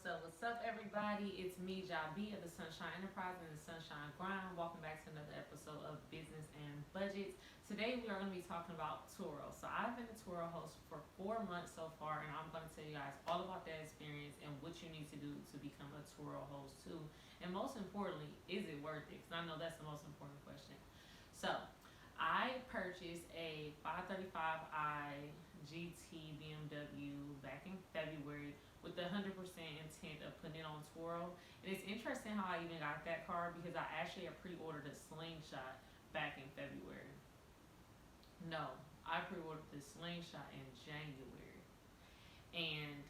What's up, everybody? It's me, Jabi of the Sunshine Enterprise and the Sunshine Grind. Welcome back to another episode of Business and Budgets. Today, we are going to be talking about TURO. So, I've been a TURO host for 4 months so far, and I'm going to tell you guys all about that experience and what you need to do to become a TURO host, too. And most importantly, is it worth it? Because I know that's the most important question. So, I purchased a 535i GT BMW back in February with the 100% intent of putting it on TURO. And it's interesting how I even got that car because I actually had pre-ordered a Slingshot back in February. No, I pre-ordered the Slingshot in January. And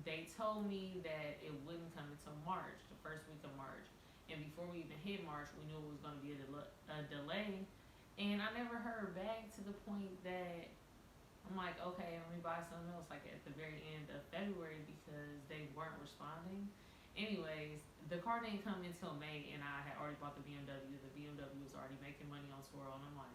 they told me that it wouldn't come until March, the first week of March. And before we even hit March, we knew it was going to be a delay. And I never heard back to the point that I'm like, okay, let me buy something else like at the very end of February because they weren't responding. Anyways, the car didn't come until May and I had already bought the BMW. The BMW was already making money on TURO and I'm like,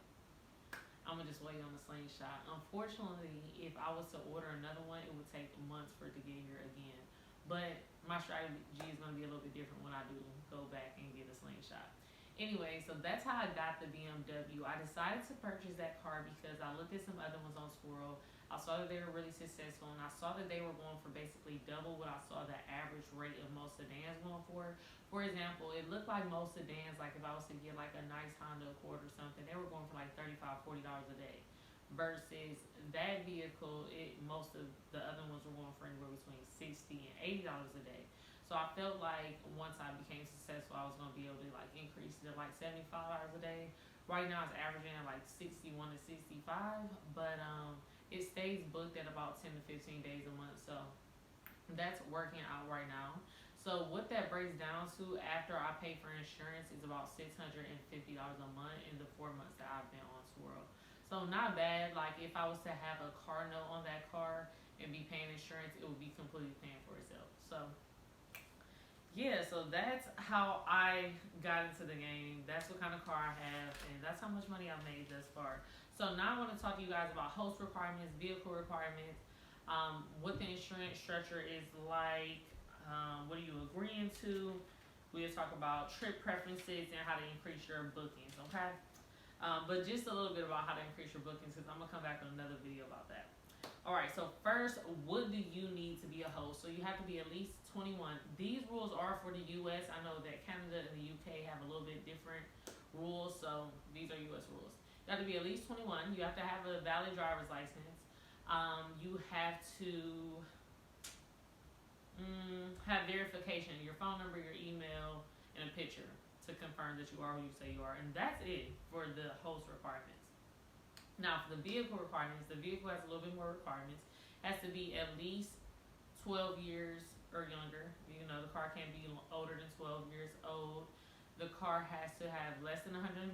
I'm gonna just wait on the Slingshot. Unfortunately, if I was to order another one, it would take months for it to get here again. But my strategy is gonna be a little bit different when I do go back and get a Slingshot. Anyway, so that's how I got the BMW. I decided to purchase that car because I looked at some other ones on TURO. I saw that they were really successful, and I saw that they were going for basically double what I saw the average rate of most sedans going for. For example, it looked like most sedans, like if I was to get like a nice Honda Accord or something, they were going for like $35, $40 a day. Versus that vehicle, most of the other ones were going for anywhere between $60 and $80 a day. So I felt like once I became successful, I was going to be able to like increase it to like $75 a day. Right now it's averaging at like 61 to 65, but it stays booked at about 10 to 15 days a month. So that's working out right now. So what that breaks down to after I pay for insurance is about $650 a month in the 4 months that I've been on TURO. So not bad. Like if I was to have a car note on that car and be paying insurance, it would be completely paying for itself. So yeah, so that's how I got into the game. That's what kind of car I have, and that's how much money I've made thus far. So now I want to talk to you guys about host requirements, vehicle requirements, what the insurance structure is like, what are you agreeing to. We'll talk about trip preferences and how to increase your bookings, okay? But just a little bit about how to increase your bookings because I'm going to come back with another video about that. Alright, so first, what do you need to be a host? So you have to be at least 21. These rules are for the US. I know that Canada and the UK have a little bit different rules, so these are US rules. You have to be at least 21. You have to have a valid driver's license. You have to have verification, your phone number, your email, and a picture to confirm that you are who you say you are. And that's it for the host requirements. Now, for the vehicle requirements, the vehicle has a little bit more requirements. It has to be at least 12 years or younger. You know, the car can't be older than 12 years old. The car has to have less than 130,000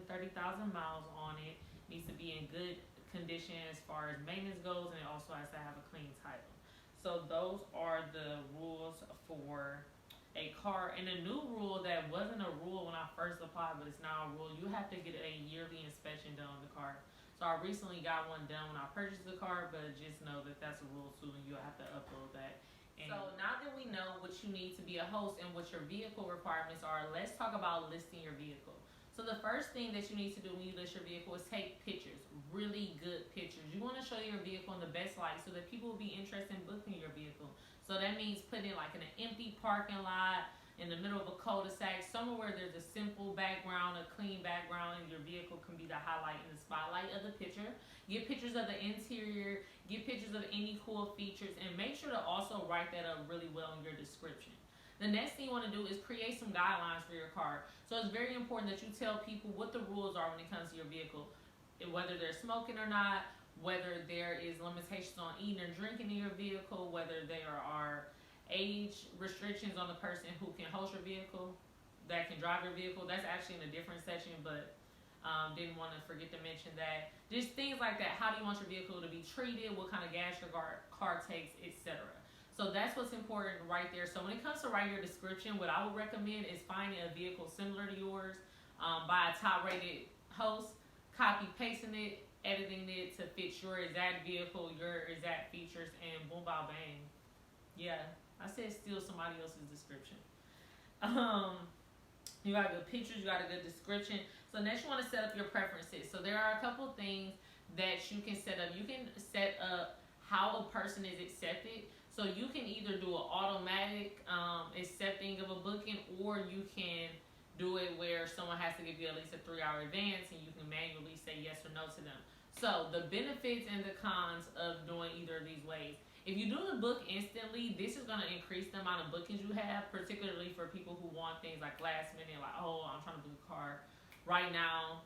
miles on it. It needs to be in good condition as far as maintenance goes, and it also has to have a clean title. So those are the rules for a car. And a new rule that wasn't a rule when I first applied, but it's now a rule, you have to get a yearly inspection done on the car. So I recently got one done when I purchased the car, but just know that that's a rule too, and you'll have to upload that. And so now that we know what you need to be a host and what your vehicle requirements are, let's talk about listing your vehicle. So the first thing that you need to do when you list your vehicle is take pictures, really good pictures. You want to show your vehicle in the best light so that people will be interested in booking your vehicle. So that means putting it like in an empty parking lot, in the middle of a cul-de-sac, somewhere where there's a simple background, a clean background, and your vehicle can be the highlight and the spotlight of the picture. Get pictures of the interior, get pictures of any cool features, and make sure to also write that up really well in your description. The next thing you want to do is create some guidelines for your car. So it's very important that you tell people what the rules are when it comes to your vehicle, whether they're smoking or not, whether there is limitations on eating or drinking in your vehicle, whether there are age restrictions on the person who can host your vehicle, that can drive your vehicle. That's actually in a different section, but didn't want to forget to mention that. Just things like that. How do you want your vehicle to be treated? What kind of gas your car takes, etc. So that's what's important right there. So when it comes to writing your description, what I would recommend is finding a vehicle similar to yours by a top-rated host, copy-pasting it, editing it to fit your exact vehicle, your exact features, and boom, bow, bang. Yeah. I said steal somebody else's description. You got good pictures, you got a good description. So next you want to set up your preferences. So there are a couple things that you can set up. You can set up how a person is accepted. So you can either do an automatic accepting of a booking, or you can do it where someone has to give you at least a 3-hour advance and you can manually say yes or no to them. So the benefits and the cons of doing either of these ways. If you do the book instantly, this is going to increase the amount of bookings you have, particularly for people who want things like last minute, like, oh, I'm trying to book a car right now,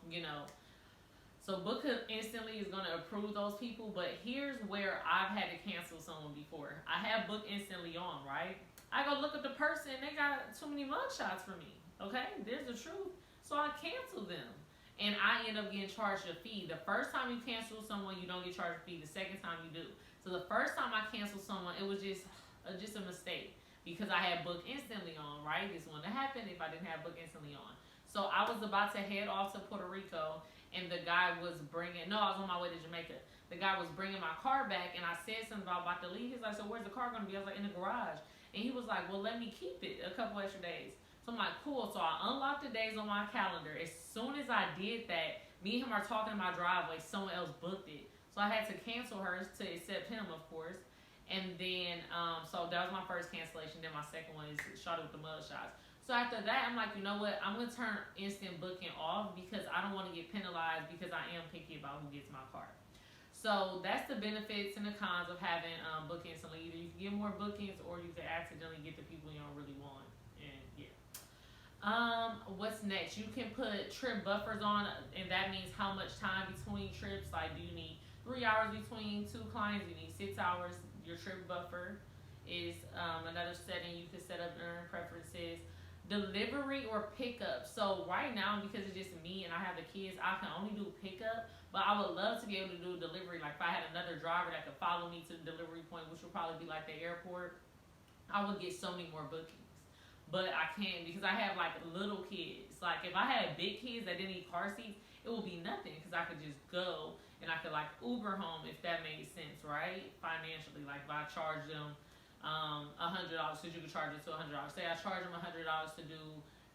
So book instantly is going to approve those people, but here's where I've had to cancel someone before. I have book instantly on, right? I go look at the person, they got too many mugshots for me, okay? There's the truth. So I cancel them. And I end up getting charged a fee. The first time you cancel someone, you don't get charged a fee. The second time you do. So the first time I canceled someone, it was just a mistake because I had book instantly on, right? This wouldn't have happened if I didn't have book instantly on. So I was about to head off to Puerto Rico, and the guy was I was on my way to Jamaica. The guy was bringing my car back, and I said something about to leave. He's like, so where's the car going to be? I was like, in the garage. And he was like, well, let me keep it a couple extra days. So I'm like, cool. So I unlocked the days on my calendar. As soon as I did that, me and him are talking in my driveway. Someone else booked it. So I had to cancel hers to accept him, of course. And then, so that was my first cancellation. Then my second one is shot with the mug shots. So after that, I'm like, you know what? I'm going to turn instant booking off because I don't want to get penalized because I am picky about who gets my car. So that's the benefits and the cons of having book instantly. Either you can get more bookings or you can accidentally get the people you don't really want. And yeah. What's next? You can put trip buffers on, and that means how much time between trips. Like, do you need 3 hours between two clients? You need 6 hours. Your trip buffer is another setting you can set up during preferences. Delivery or pickup. So right now, because it's just me and I have the kids, I can only do pickup, but I would love to be able to do delivery. Like if I had another driver that could follow me to the delivery point, which would probably be like the airport, I would get so many more bookings. But I can't because I have like little kids. Like if I had big kids that didn't need car seats, it would be nothing because I could just go and I could like Uber home if that made sense, right? Financially, like if I charge them $100 because you can charge it to $100. Say I charge them $100 to do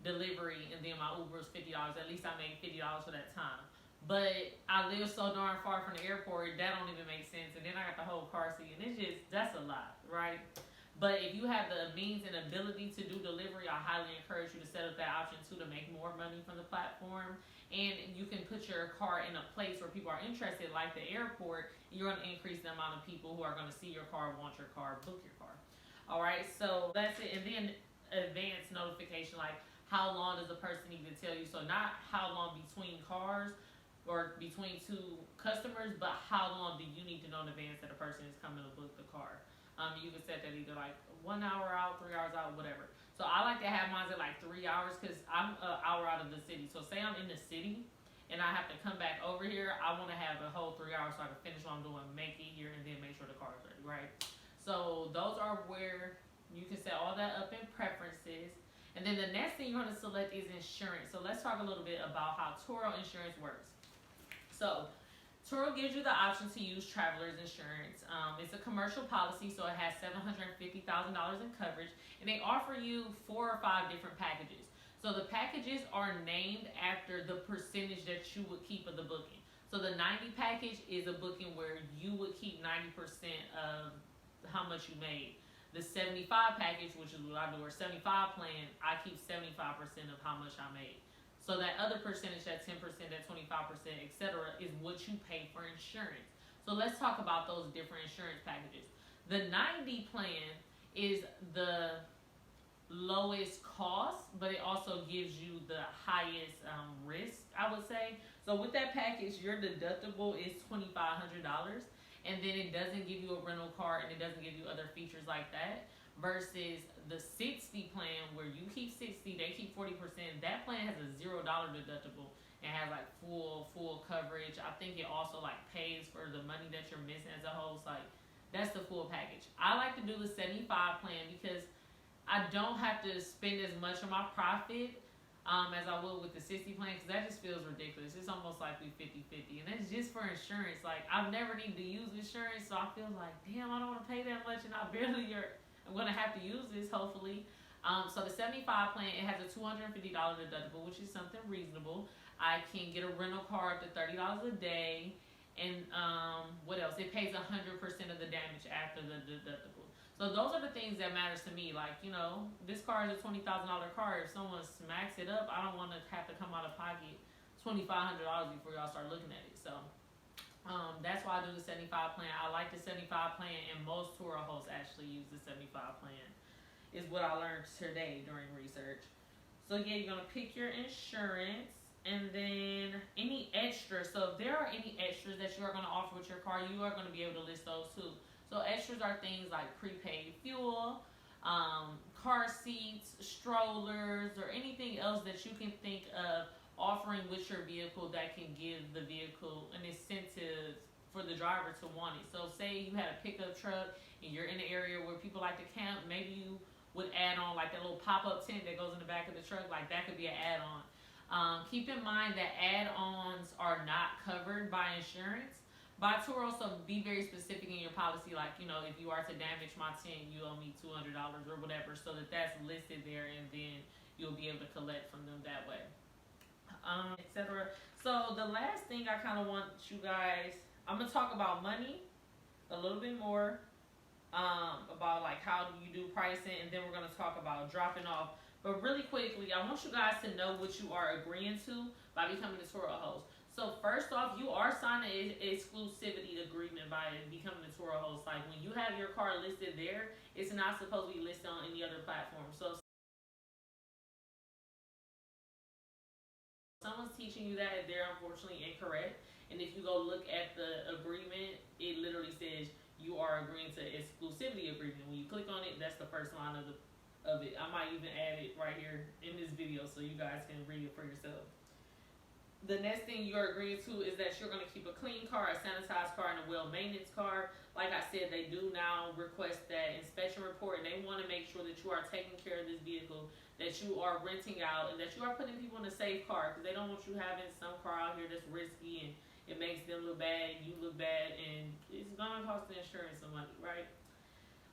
delivery and then my Uber is $50. At least I made $50 for that time. But I live so darn far from the airport, that don't even make sense. And then I got the whole car seat, and that's a lot, right? But if you have the means and ability to do delivery, I highly encourage you to set up that option too to make more money from the platform. And you can put your car in a place where people are interested, like the airport. You're going to increase the amount of people who are going to see your car, want your car, book your car. All right, so that's it. And then advanced notification, like how long does the person need to tell you? So not how long between cars or between two customers, but how long do you need to know in advance that a person is coming to book the car? You can set that either like 1 hour out, 3 hours out, whatever. So I like to have mine at like 3 hours because I'm an hour out of the city. So say I'm in the city and I have to come back over here, I want to have a whole 3 hours so I can finish what I'm doing, make it here, and then make sure the car is ready, right? So those are where you can set all that up in preferences. And then the next thing you're going to select is insurance. So let's talk a little bit about how TURO insurance works. So TURO gives you the option to use traveler's insurance. It's a commercial policy, so it has $750,000 in coverage, and they offer you 4 or 5 different packages. So the packages are named after the percentage that you would keep of the booking. So the 90 package is a booking where you would keep 90% of how much you made. The 75 package, which is what I do, or 75 plan, I keep 75% of how much I made. So that other percentage, that 10%, that 25%, etc., is what you pay for insurance. So let's talk about those different insurance packages. The 90 plan is the lowest cost, but it also gives you the highest risk, I would say. So with that package, your deductible is $2,500, and then it doesn't give you a rental car, and it doesn't give you other features like that. Versus the 60 plan where you keep 60, they keep 40%. That plan has a $0 deductible and has like full coverage. I think it also like pays for the money that you're missing as a whole. So like that's the full package. I like to do the 75 plan because I don't have to spend as much of my profit as I would with the 60 plan, because that just feels ridiculous. It's almost like we 50-50, and that's just for insurance. Like I've never needed to use insurance, so I feel like, damn, I don't want to pay that much, and I barely I'm gonna have to use this hopefully. So the 75 plan, it has a $250 deductible, which is something reasonable. I can get a rental car up to $30 a day, and what else? It pays 100% of the damage after the deductible. So those are the things that matters to me. Like, you know, this car is a $20,000 car. If someone smacks it up, I don't want to have to come out of pocket $2,500 before y'all start looking at it. So that's why I do the 75 plan. I like the 75 plan, and most TURO hosts actually use the 75 plan, is what I learned today during research. So yeah, you're gonna pick your insurance, and then any extras. So if there are any extras that you are gonna offer with your car, you are gonna be able to list those too. So extras are things like prepaid fuel, car seats, strollers, or anything else that you can think of offering with your vehicle that can give the vehicle an incentive for the driver to want it. So say you had a pickup truck and you're in an area where people like to camp, maybe you would add on like that little pop-up tent that goes in the back of the truck. Like that could be an add-on. Keep in mind that add-ons are not covered by insurance by TURO, so be very specific in your policy. Like, you know, if you are to damage my tent, you owe me $200 or whatever, so that that's listed there, and then you'll be able to collect from them that way, etc. So the last thing I kind of want you guys, I'm gonna talk about money a little bit more, about like how do you do pricing, and then we're gonna talk about dropping off. But really quickly, I want you guys to know what you are agreeing to by becoming a TURO host. So first off, you are signing an exclusivity agreement by becoming a TURO host. Like when you have your car listed there, it's not supposed to be listed on any other platform. So if someone's teaching you that, they're unfortunately incorrect. And if you go look at the agreement, it literally says you are agreeing to exclusivity agreement. When you click on it, that's the first line of it. I might even add it right here in this video so you guys can read it for yourself. The next thing you're agreeing to is that you're going to keep a clean car, a sanitized car, and a well-maintenance car. Like I said, they do now request that inspection report, and they want to make sure that you are taking care of this vehicle, that you are renting out, and that you are putting people in a safe car, because they don't want you having some car out here that's risky and it makes them look bad, you look bad, and it's going to cost the insurance some money, right?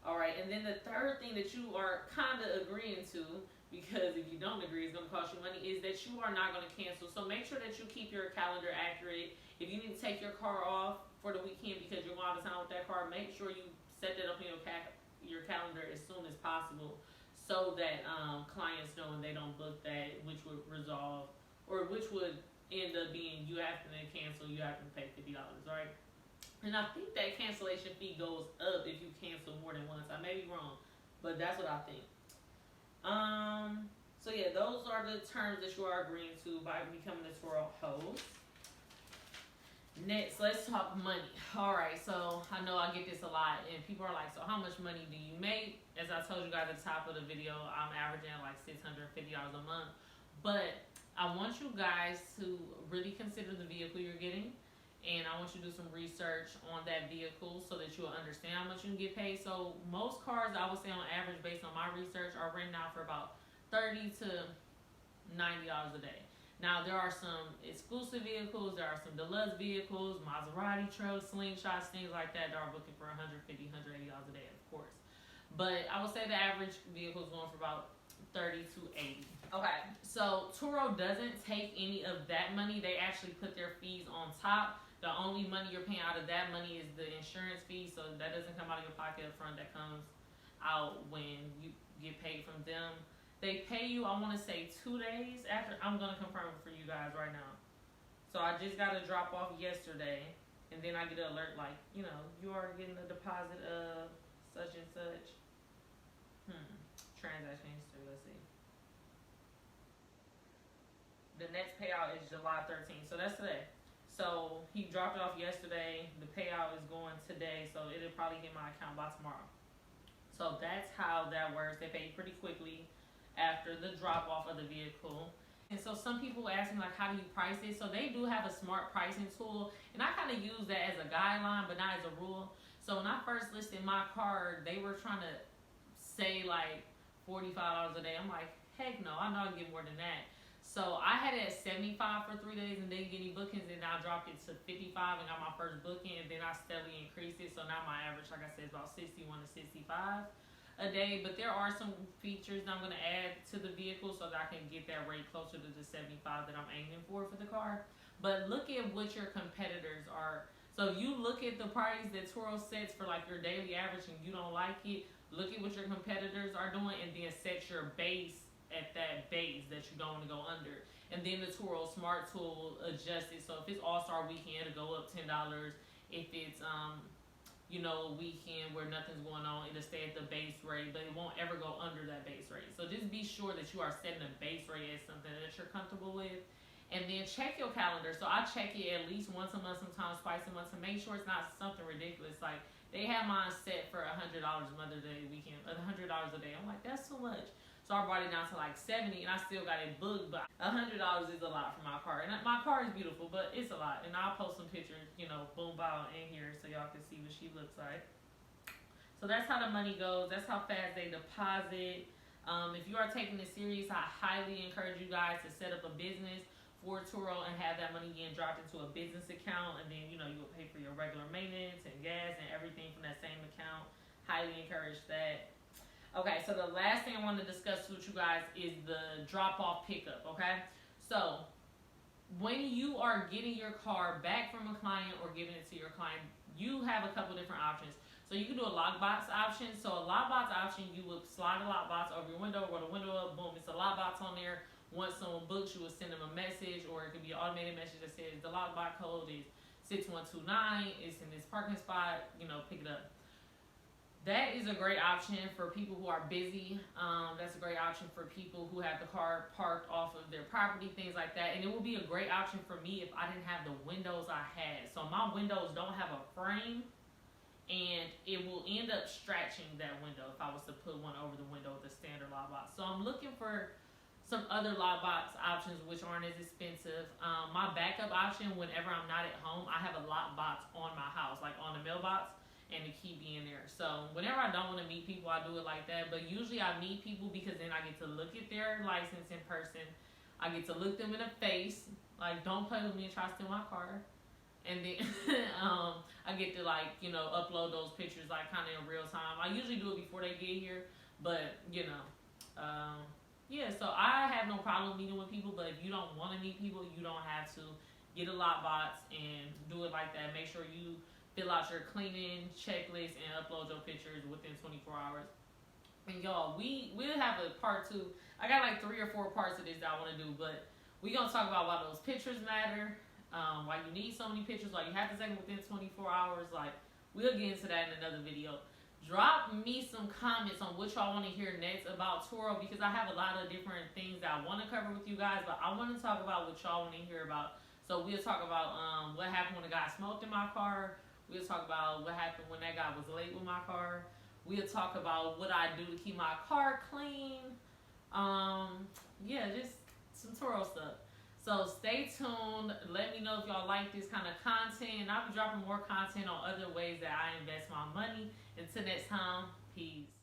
All right, and then the third thing that you are kind of agreeing to, because if you don't agree, it's going to cost you money, is that you are not going to cancel. So make sure that you keep your calendar accurate. If you need to take your car off for the weekend because you're going out of town with that car, make sure you set that up in your calendar as soon as possible, so that clients know when they don't book that, which would resolve, or which would end up being you have to then cancel, you have to pay $50, right? And I think that cancellation fee goes up if you cancel more than once. I may be wrong, but that's what I think. So yeah, those are the terms that you are agreeing to by becoming a TURO host. Next, let's talk money. Alright, so I know I get this a lot, and people are like, so how much money do you make? As I told you guys at the top of the video, I'm averaging like $650 a month. But I want you guys to really consider the vehicle you're getting, and I want you to do some research on that vehicle so that you'll understand how much you can get paid. So most cars, I would say on average, based on my research, are renting out for about $30 to $90 a day. Now there are some exclusive vehicles, there are some deluxe vehicles, Maserati trucks, slingshots, things like that are booking for $150, $180 a day, of course. But I would say the average vehicle is going for about $30 to $80. Okay, so TURO doesn't take any of that money. They actually put their fees on top. The only money you're paying out of that money is the insurance fee, so that doesn't come out of your pocket up front. That comes out when you get paid from them. They pay you, I want to say 2 days after. I'm going to confirm it for you guys right now. So I just got a drop off yesterday, and then I get an alert like, you know, you are getting a deposit of such and such. Transaction history, let's see. The next payout is July 13th, so that's today. So he dropped it off yesterday. The payout is going today, so it'll probably hit my account by tomorrow. So that's how that works. They pay pretty quickly after the drop off of the vehicle. And so some people ask me, like, how do you price it? So they do have a smart pricing tool, and I kind of use that as a guideline, but not as a rule. So when I first listed my car, they were trying to say like $45 a day. I'm like, heck no, I know I can get more than that. So I had it at 75 for 3 days and didn't get any bookings, and I dropped it to 55 and got my first booking, and then I steadily increased it. So now my average, like I said, is about 61 to 65. a day, but there are some features that I'm going to add to the vehicle so that I can get that rate closer to the 75 that I'm aiming for the car. But look at what your competitors are. So if you look at the price that Turo sets for like your daily average and you don't like it, look at what your competitors are doing and then set your base at that base that you don't want to go under. And then the Turo Smart Tool adjusts it. So if it's All-Star Weekend, it'll go up $10. If it's a weekend where nothing's going on, it'll stay at the base rate, but it won't ever go under that base rate. So just be sure that you are setting a base rate as something that you're comfortable with. And then check your calendar. So I check it at least once a month, sometimes twice a month, to make sure it's not something ridiculous. Like they have mine set for $100 Mother's Day weekend, $100 a day. I'm like, that's too much. So I brought it down to like 70, and I still got it booked, but $100 is a lot for my car. And my car is beautiful, but it's a lot. And I'll post some pictures, boom, bow, in here so y'all can see what she looks like. So that's how the money goes. That's how fast they deposit. If you are taking this serious, I highly encourage you guys to set up a business for Turo and have that money getting dropped into a business account, and then you will pay for your regular maintenance and gas and everything from that same account. Highly encourage that. Okay, so the last thing I want to discuss with you guys is the drop-off pickup, okay? So when you are getting your car back from a client or giving it to your client, you have a couple different options. So you can do a lockbox option. So a lockbox option, you would slide a lockbox over your window, roll the window up, boom, it's a lockbox on there. Once someone books, you would send them a message, or it could be an automated message that says the lockbox code is 6129, it's in this parking spot, pick it up. That is a great option for people who are busy. That's a great option for people who have the car parked off of their property, things like that. And it would be a great option for me if I didn't have the windows I had. So my windows don't have a frame, and it will end up stretching that window if I was to put one over the window with a standard lockbox. So I'm looking for some other lockbox options which aren't as expensive. My backup option, whenever I'm not at home, I have a lockbox on my house, like on the mailbox, and the key be in there. So whenever I don't want to meet people, I do it like that. But usually I meet people because then I get to look at their license in person. I get to look them in the face, like, don't play with me and try to steal my car. And then I get to upload those pictures like kind of in real time. I usually do it before they get here, but yeah, so I have no problem meeting with people, but if you don't want to meet people, you don't have to. Get a lockbox and do it like that. Make sure you fill out your cleaning checklist and upload your pictures within 24 hours. And y'all, we'll have a part 2. I got like 3 or 4 parts of this that I want to do, but we're going to talk about why those pictures matter, why you need so many pictures, why you have to take them within 24 hours. Like, we'll get into that in another video. Drop me some comments on what y'all want to hear next about Turo, because I have a lot of different things that I want to cover with you guys, but I want to talk about what y'all want to hear about. So we'll talk about what happened when a guy smoked in my car. We'll talk about what happened when that guy was late with my car. We'll talk about what I do to keep my car clean. Yeah, just some Turo stuff. So stay tuned. Let me know if y'all like this kind of content. And I'll be dropping more content on other ways that I invest my money. Until next time, peace.